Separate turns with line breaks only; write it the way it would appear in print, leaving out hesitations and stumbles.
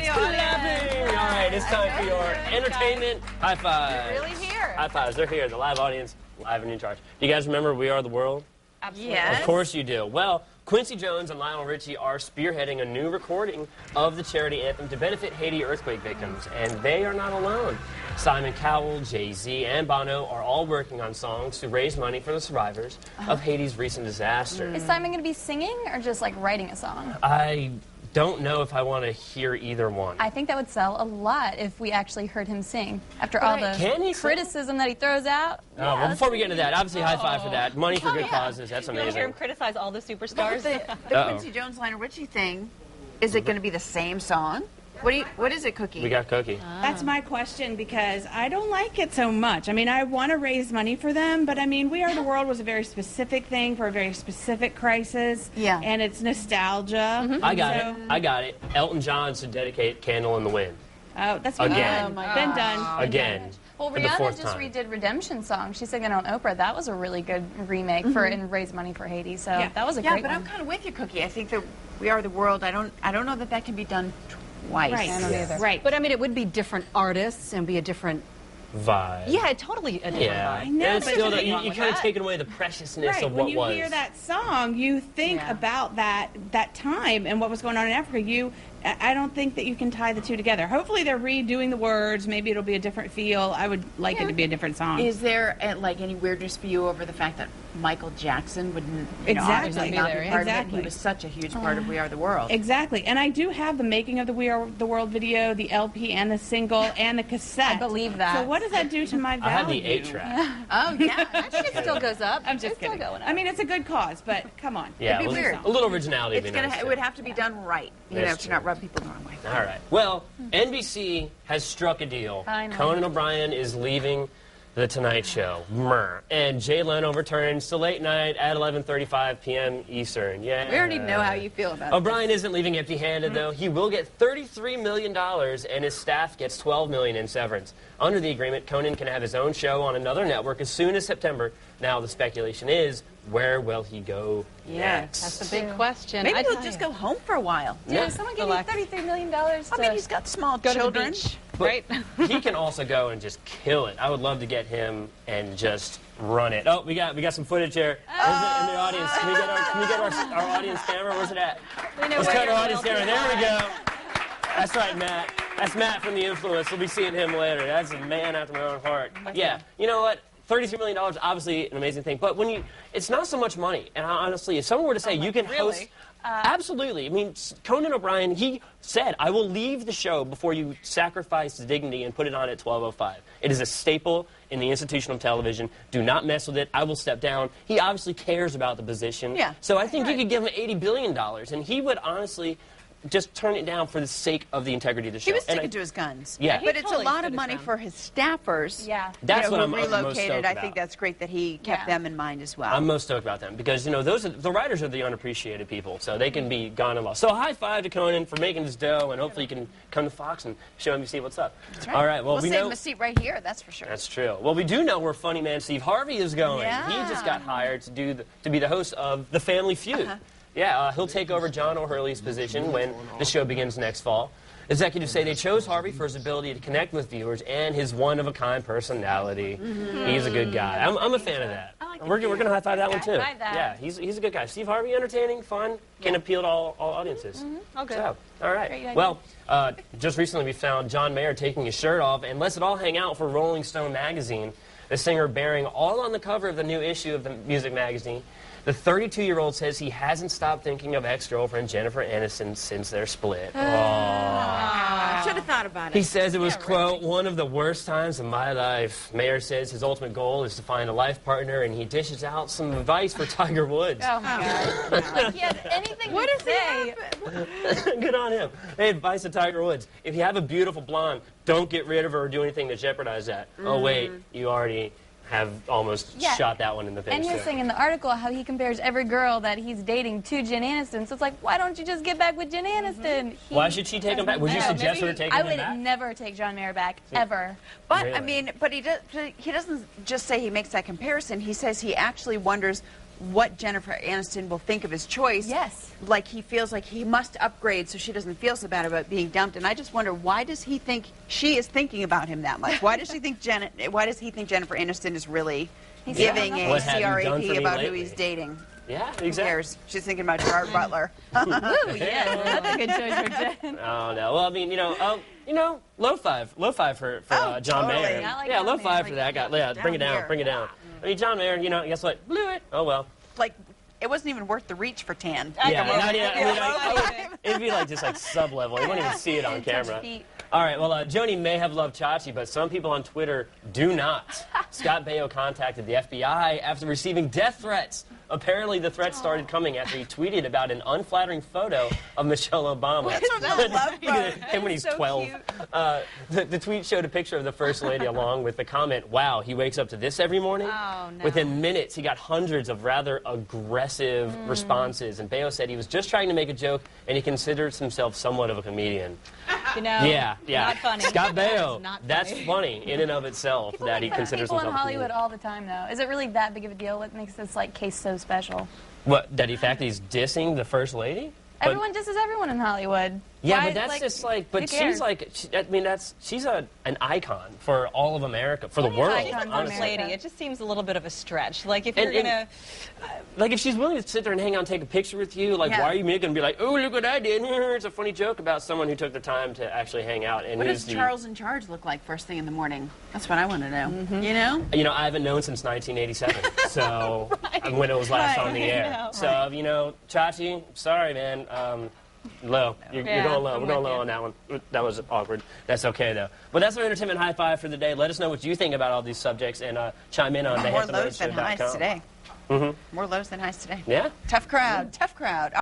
the audience.
All right, it's time for your entertainment high fives.
They're really here.
High fives, they're here. The live audience, live and in charge. Do you guys remember We Are the World?
Absolutely.
Yes.
Of course you do. Well, Quincy Jones and Lionel Richie are spearheading a new recording of the charity anthem to benefit Haiti earthquake victims, and they are not alone. Simon Cowell, Jay-Z, and Bono are all working on songs to raise money for the survivors of Haiti's recent disaster.
Is Simon going to be singing or just like writing a song?
I don't know if I want to hear either one.
I think that would sell a lot if we actually heard him sing. After all the
Can he sing?
criticism that he throws out.
Well, before we get into that, obviously high five for that. Money for good causes, that's
You want to hear him
amazing.
criticize all the
But
superstars?
the Quincy Jones, Lionel Richie thing, is it going to be the same song? What is it, Cookie?
We got Cookie.
That's my question because I don't like it so much. I mean, I want to raise money for them, but I mean, We Are the World was a very specific thing for a very specific crisis.
Yeah.
And it's nostalgia.
I got it. Elton John should dedicate Candle in the Wind.
Oh, that's
Again.
been done. Been done.
Again.
Well,
for the
Rihanna
fourth
just
time.
redid Redemption Song. She sang it on Oprah. That was a really good remake for and raise money for Haiti. So
Yeah.
that was a
Yeah,
great
but
one.
I'm kind of with you, Cookie. I think that We Are the World. I don't know that can be done twice.
Right.
I don't either.
Right.
But I mean, it would be different artists and be a different.
Vibe.
Yeah, totally a different
Yeah.
vibe.
know,
And
but
still,
the thing
you
wrong
kind
with
of
that.
taken away the preciousness
Right.
of
When
what
you
was.
hear that song, you think
Yeah.
about that time and what was going on in Africa. I don't think that you can tie the two together. Hopefully, they're redoing the words. Maybe it'll be a different feel. I would like it to be a different song.
Is there like any weirdness for you over the fact that Michael Jackson wouldn't
Exactly.
obviously not
There,
be
yeah.
part of it?
Exactly.
He was such a huge part of We Are the World.
Exactly. And I do have the making of the We Are the World video, the LP and the single and the cassette.
I believe that.
So what does that do to my
I have
value?
the 8-track.
Oh yeah,
That shit still goes up.
I'm just
It's still
kidding.
going up.
I mean, it's a good cause, but come on.
Yeah,
It'd be weird.
a little originality would
it's
be
gonna.
nice.
It
too.
would have to be done right,
That's
to
true.
not rub people the wrong way.
All right. Well, NBC has struck a deal.
Finally.
Conan O'Brien is leaving The Tonight Show. And Jay Leno returns to late night at 11:35 p.m. Eastern. Yeah.
We already know how you feel about it.
O'Brien isn't leaving empty-handed, though. He will get $33 million, and his staff gets $12 million in severance. Under the agreement, Conan can have his own show on another network as soon as September. Now, the speculation is, where will he go next?
That's the big question.
Maybe
I
he'll
tell
just
you.
go home for a while.
Dude,
Yeah.
someone give
Relax.
me $33 million to...
I mean, he's got small
Go to the
children.
beach,
But
right?
he can also go and just kill it. I would love to get him and just run it. Oh, we got some footage here. Where's it in the audience? Can we get our audience camera? Where's it at? Let's cut our audience camera. There we go. That's right, Matt. That's Matt from The Influence. We'll be seeing him later. That's a man after my own heart. Yeah, you know what? $33 million, obviously an amazing thing. But it's not so much money. And honestly, if someone were to say you can host... Absolutely. I mean, Conan O'Brien, he said, I will leave the show before you sacrifice dignity and put it on at 12:05. It is a staple in the institution of television. Do not mess with it. I will step down. He obviously cares about the position.
Yeah.
So I think you could give him $80 billion, and he would honestly just turn it down for the sake of the integrity of the show.
He was
And
sticking to his guns.
Yeah.
But
He
it's
totally
a lot
stood
of
his
money
ground.
for his staffers.
Yeah.
That's what
who
I'm most
relocated.
stoked
I
about.
think that's great that he kept
Yeah.
them in mind as well.
I'm most stoked about them because, the writers are the unappreciated people, so they can be gone and lost. So high five to Conan for making this dough, and hopefully he can come to Fox and show NBC what's up.
That's right.
All right, well,
we'll
we
save
know...
him a seat right here. That's for sure.
That's true. Well, we do know where funny man Steve Harvey is going.
Yeah.
He just got hired to be the host of The Family Feud. Yeah, he'll take over John O'Hurley's position when the show begins next fall. Executives say they chose Harvey for his ability to connect with viewers and his one-of-a-kind personality. He's a good guy. I'm a fan of that. We're going to high-five that one, too.
High-five that.
Yeah, he's a good guy. Steve Harvey, entertaining, fun, can appeal to all audiences.
Okay.
So, all right.
Great idea.
Well, just recently we found John Mayer taking his shirt off and lets it all hang out for Rolling Stone magazine. The singer bearing all on the cover of the new issue of the music magazine. The 32-year-old says he hasn't stopped thinking of ex-girlfriend Jennifer Aniston since their split.
I should have thought about
He
it.
says it was, quote, one of the worst times of my life. Mayer says his ultimate goal is to find a life partner, and he dishes out some advice for Tiger Woods.
Oh, my God. Like he has anything to say.
Good on him. Hey, advice to Tiger Woods. If you have a beautiful blonde, don't get rid of her or do anything to jeopardize that. Oh, wait, you already have almost
Yeah.
shot that one in the face.
And he was saying in the article how he compares every girl that he's dating to Jen Aniston. So it's like, why don't you just get back with Jen Aniston?
Why should she take him back? Would you suggest her taking
I
him
would
back?
never take John Mayer back, ever.
But
Really?
I mean, but he doesn't just say he makes that comparison. He says he actually wonders what Jennifer Aniston will think of his choice.
Yes.
Like he feels like he must upgrade so she doesn't feel so bad about being dumped. And I just wonder, why does he think she is thinking about him that much? Why does he think Jennifer Aniston is really giving a
What have you done for
CRAP
me
about who
lately?
he's dating?
Yeah,
Who
exactly.
cares? She's thinking about Gerard Butler.
Ooh, yes, that's a good choice for Jen.
Oh no. Well, I mean, low five for
Oh,
John
totally.
Mayer.
I like
Yeah,
John
low
Mayer.
five for that guy. Yeah, bring it down,
here.
bring it down. I mean, John Mayer, guess what? Blew it. Oh well.
Like, it wasn't even worth the reach for Tan.
Yeah, not even, I mean, it'd be like just like sub-level. You wouldn't even see it on camera.
feet.
All right, well, Joni may have loved Chachi, but some people on Twitter do not. Scott Baio contacted the FBI after receiving death threats. Apparently, the threats started coming after he tweeted about an unflattering photo of Michelle Obama. Him when he's 12. The tweet showed a picture of the First Lady along with the comment, "Wow, he wakes up to this every morning?"
Oh, no.
Within minutes, he got hundreds of rather aggressive responses, and Baio said he was just trying to make a joke, and he considers himself somewhat of a comedian.
You know,
Yeah.
not funny.
Scott Baio,
Not
that's
funny.
funny in and of itself
People
that he
make fun of
considers
people in
himself a
Hollywood
comedian.
all the time, though. Is it really that big of a deal? What makes this like case so special?
What, that the fact that he's dissing the First Lady? But-
Everyone disses everyone in Hollywood.
Yeah,
Why-
but that's just like, but
who
she's
cares?
like, she's an icon for all of America, for the
Well,
world,
yeah,
She's
icon
a
for
first
honestly.
America.
lady. It just seems a little bit of a stretch. Like if
And-
you're
and-
gonna,
Like, if she's willing to sit there and hang out and take a picture with you, like,
Yeah.
why are you going to be like, oh, look what I did? It's a funny joke about someone who took the time to actually hang out. And
What
who's
does
the,
Charles in Charge look like first thing in the morning? That's what I want to know. You know?
I haven't known since 1987, so when it was last on the air.
know.
So, Chachi, sorry, man. Low. You're
Yeah,
going low.
I'm
We're going
with
low
you.
on that one. That was awkward. That's okay, though. But that's our entertainment high five for the day. Let us know what you think about all these subjects and chime in on
More lows than highs
thehathenroadshow.com.
today. More lows than highs today.
Yeah?
Tough crowd. Tough crowd.